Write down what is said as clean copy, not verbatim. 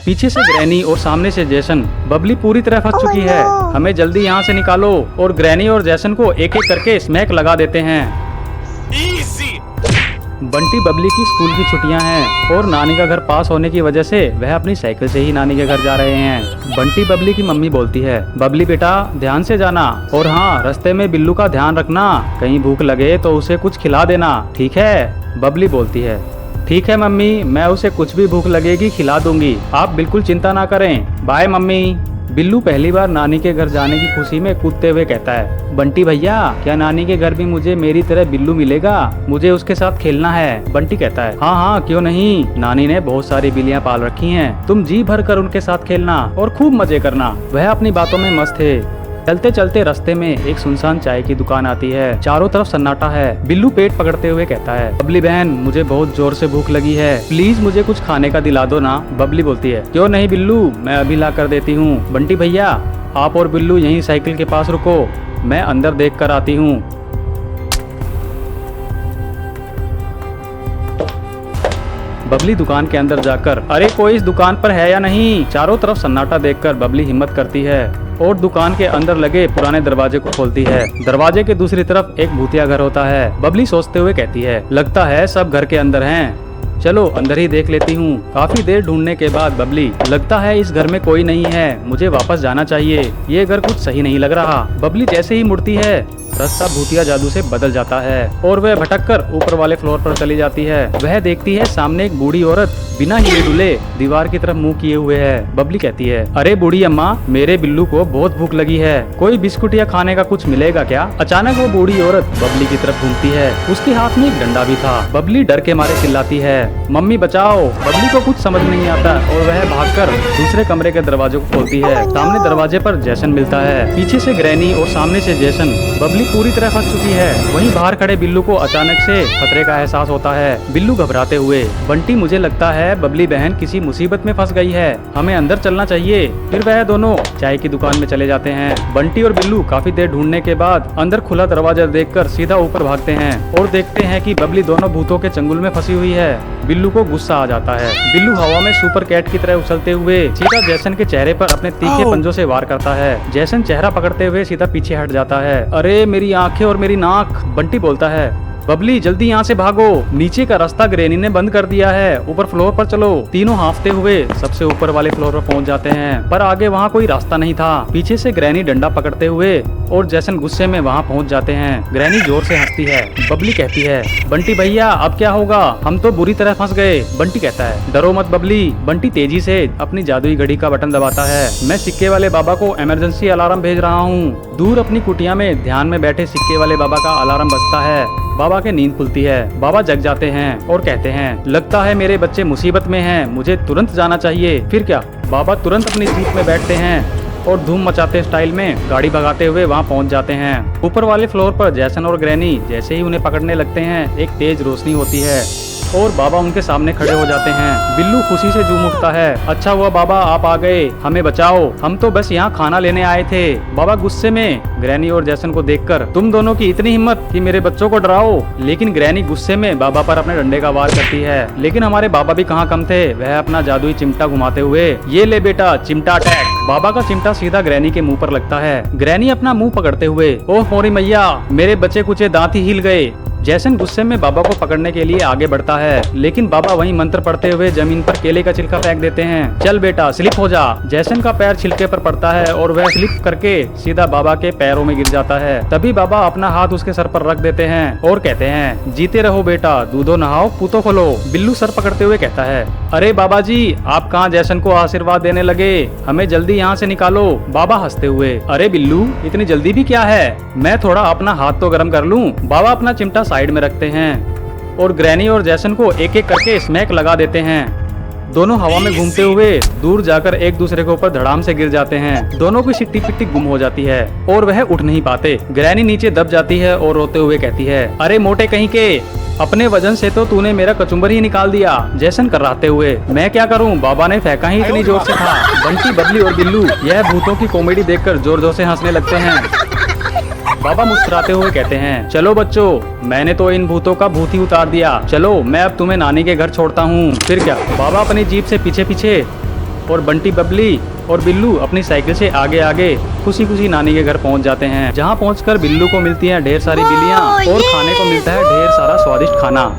पीछे से ग्रैनी और सामने से जैसन। बबली पूरी तरह फंस चुकी है, हमें जल्दी यहाँ से निकालो। और ग्रैनी और जैसन को एक एक करके स्मैक लगा देते हैं। बंटी बबली की स्कूल की छुट्टियां हैं और नानी का घर पास होने की वजह से वह अपनी साइकिल से ही नानी के घर जा रहे हैं। बंटी बबली की मम्मी बोलती है, बबली बेटा ध्यान से जाना, और हाँ रास्ते में बिल्लू का ध्यान रखना, कहीं भूख लगे तो उसे कुछ खिला देना, ठीक है। बबली बोलती है, ठीक है मम्मी, मैं उसे कुछ भी भूख लगेगी खिला दूंगी, आप बिल्कुल चिंता ना करें, बाय मम्मी। बिल्लू पहली बार नानी के घर जाने की खुशी में कूदते हुए कहता है, बंटी भैया क्या नानी के घर भी मुझे मेरी तरह बिल्लू मिलेगा, मुझे उसके साथ खेलना है। बंटी कहता है, हाँ हाँ क्यों नहीं, नानी ने बहुत सारी बिल्लियाँ पाल रखी हैं, तुम जी भर कर उनके साथ खेलना और खूब मजे करना। वह अपनी बातों में मस्त थे। चलते चलते रास्ते में एक सुनसान चाय की दुकान आती है, चारों तरफ सन्नाटा है। बिल्लू पेट पकड़ते हुए कहता है, बबली बहन मुझे बहुत जोर से भूख लगी है, प्लीज मुझे कुछ खाने का दिला दो ना। बबली बोलती है, क्यों नहीं बिल्लू, मैं अभी ला कर देती हूँ। बंटी भैया आप और बिल्लू यहीं साइकिल के पास रुको, मैं अंदर देख कर आती हूँ। बबली दुकान के अंदर जाकर, अरे कोई इस दुकान पर है या नहीं। चारों तरफ सन्नाटा देखकर बबली हिम्मत करती है और दुकान के अंदर लगे पुराने दरवाजे को खोलती है। दरवाजे के दूसरी तरफ एक भूतिया घर होता है। बबली सोचते हुए कहती है, लगता है सब घर के अंदर हैं, चलो अंदर ही देख लेती हूँ। काफी देर ढूंढने के बाद बबली, लगता है इस घर में कोई नहीं है, मुझे वापस जाना चाहिए, ये घर कुछ सही नहीं लग रहा। बबली जैसे ही मुड़ती है रास्ता भूतिया जादू से बदल जाता है और वह भटक कर ऊपर वाले फ्लोर पर चली जाती है। वह देखती है सामने एक बूढ़ी औरत बिना हिले डुले दीवार की तरफ मुंह किए हुए है। बबली कहती है, अरे बूढ़ी अम्मा, मेरे बिल्लू को बहुत भूख लगी है, कोई बिस्कुट या खाने का कुछ मिलेगा क्या। अचानक वो बूढ़ी औरत बबली की तरफ घूमती है, उसके हाथ में एक डंडा भी था। बबली डर के मारे चिल्लाती है, मम्मी बचाओ। बबली को कुछ समझ नहीं आता और वह भागकर दूसरे कमरे के दरवाजे को खोलती है। सामने दरवाजे पर जैसन मिलता है, पीछे से ग्रैनी और सामने से जैसन। बबली पूरी तरह फंस चुकी है। वहीं बाहर खड़े बिल्लू को अचानक से खतरे का एहसास होता है। बिल्लू घबराते हुए, बंटी मुझे लगता है बबली बहन किसी मुसीबत में फंस गई है, हमें अंदर चलना चाहिए। फिर वह दोनों चाय की दुकान में चले जाते हैं। बंटी और बिल्लू काफी देर ढूंढने के बाद अंदर खुला दरवाजा देखकर सीधा ऊपर भागते हैं और देखते हैं कि बबली दोनों भूतों के चंगुल में फंसी हुई है। बिल्लू को गुस्सा आ जाता है। बिल्लू हवा में सुपर कैट की तरह उछलते हुए सीधा जैसन के चेहरे पर अपने तीखे पंजों से वार करता है। जैसन चेहरा पकड़ते हुए सीधा पीछे हट जाता है। अरे मेरी आंखें और मेरी नाक। बंटी बोलता है, बबली जल्दी यहाँ से भागो, नीचे का रास्ता ग्रैनी ने बंद कर दिया है, ऊपर फ्लोर पर चलो। तीनों हांफते हुए सबसे ऊपर वाले फ्लोर पर पहुँच जाते हैं, पर आगे वहाँ कोई रास्ता नहीं था। पीछे से ग्रैनी डंडा पकड़ते हुए और जैसन गुस्से में वहाँ पहुँच जाते हैं। ग्रैनी जोर से हंसती है। बबली कहती है, बंटी भैया अब क्या होगा, हम तो बुरी तरह फंस गए। बंटी कहता है, डरो मत बबली। बंटी तेजी से अपनी जादुई घड़ी का बटन दबाता है। मैं सिक्के वाले बाबा को इमरजेंसी अलार्म भेज रहा हूँ। दूर अपनी कुटिया में ध्यान में बैठे सिक्के वाले बाबा का अलार्म बजता है। बाबा के नींद खुलती है। बाबा जग जाते हैं और कहते हैं, लगता है मेरे बच्चे मुसीबत में हैं, मुझे तुरंत जाना चाहिए। फिर क्या, बाबा तुरंत अपनी जीप में बैठते हैं और धूम मचाते स्टाइल में गाड़ी भगाते हुए वहां पहुंच जाते हैं। ऊपर वाले फ्लोर पर जैसन और ग्रैनी जैसे ही उन्हें पकड़ने लगते हैं, एक तेज रोशनी होती है और बाबा उनके सामने खड़े हो जाते हैं। बिल्लू खुशी से झूम उठता है, अच्छा हुआ बाबा आप आ गए, हमें बचाओ, हम तो बस यहाँ खाना लेने आए थे। बाबा गुस्से में ग्रैनी और जैसन को देखकर, तुम दोनों की इतनी हिम्मत कि मेरे बच्चों को डराओ। लेकिन ग्रैनी गुस्से में बाबा पर अपने डंडे का वार करती है। लेकिन हमारे बाबा भी कहाँ कम थे, वह अपना जादुई चिमटा घुमाते हुए, ये ले बेटा चिमटा अटैक। बाबा का चिमटा सीधा ग्रैनी के मुंह पर लगता है। ग्रैनी अपना मुंह पकड़ते हुए, ओह मोरी मैया, मेरे बचे कुचे दांत ही हिल गए। जैसन गुस्से में बाबा को पकड़ने के लिए आगे बढ़ता है, लेकिन बाबा वहीं मंत्र पढ़ते हुए जमीन पर केले का छिलका फेंक देते हैं। चल बेटा स्लिप हो जा। जैसन का पैर छिलके पर पड़ता है और वह स्लिप करके सीधा बाबा के पैरों में गिर जाता है। तभी बाबा अपना हाथ उसके सर पर रख देते हैं और कहते हैं, जीते रहो बेटा, दूधो नहाओ पूतो खोलो। बिल्लू सर पकड़ते हुए कहता है, अरे बाबा जी आप कहाँ जैसन को आशीर्वाद देने लगे, हमें जल्दी यहाँ से निकालो। बाबा हंसते हुए, अरे बिल्लू इतनी जल्दी भी क्या है, मैं थोड़ा अपना हाथ तो गर्म कर लूँ। बाबा अपना चिमटा साइड में रखते हैं और ग्रैनी और जैसन को एक एक करके स्मैक लगा देते हैं। दोनों हवा में घूमते हुए दूर जाकर एक दूसरे के ऊपर धड़ाम से गिर जाते हैं। दोनों की सिट्टी पिट्टी गुम हो जाती है और वह उठ नहीं पाते। ग्रैनी नीचे दब जाती है और रोते हुए कहती है, अरे मोटे कहीं के, अपने वजन से तो तूने मेरा कचुम्बर ही निकाल दिया। जैसन कराते हुए, मैं क्या करूं, बाबा ने फेंका ही इतनी जोर से था। बंटी बबली और बिल्लू यह भूतों की कॉमेडी देखकर जोर जोर से हंसने लगते हैं। बाबा मुस्कुराते हुए कहते हैं, चलो बच्चों, मैंने तो इन भूतों का भूत ही उतार दिया, चलो मैं अब तुम्हें नानी के घर छोड़ता हूँ। फिर क्या, बाबा अपनी जीप से पीछे पीछे और बंटी, बबली और बिल्लू अपनी साइकिल से आगे आगे खुशी खुशी नानी के घर पहुंच जाते हैं, जहां पहुंचकर बिल्लू को मिलती हैं ढेर सारी बिल्लियां और खाने को मिलता है ढेर सारा स्वादिष्ट खाना।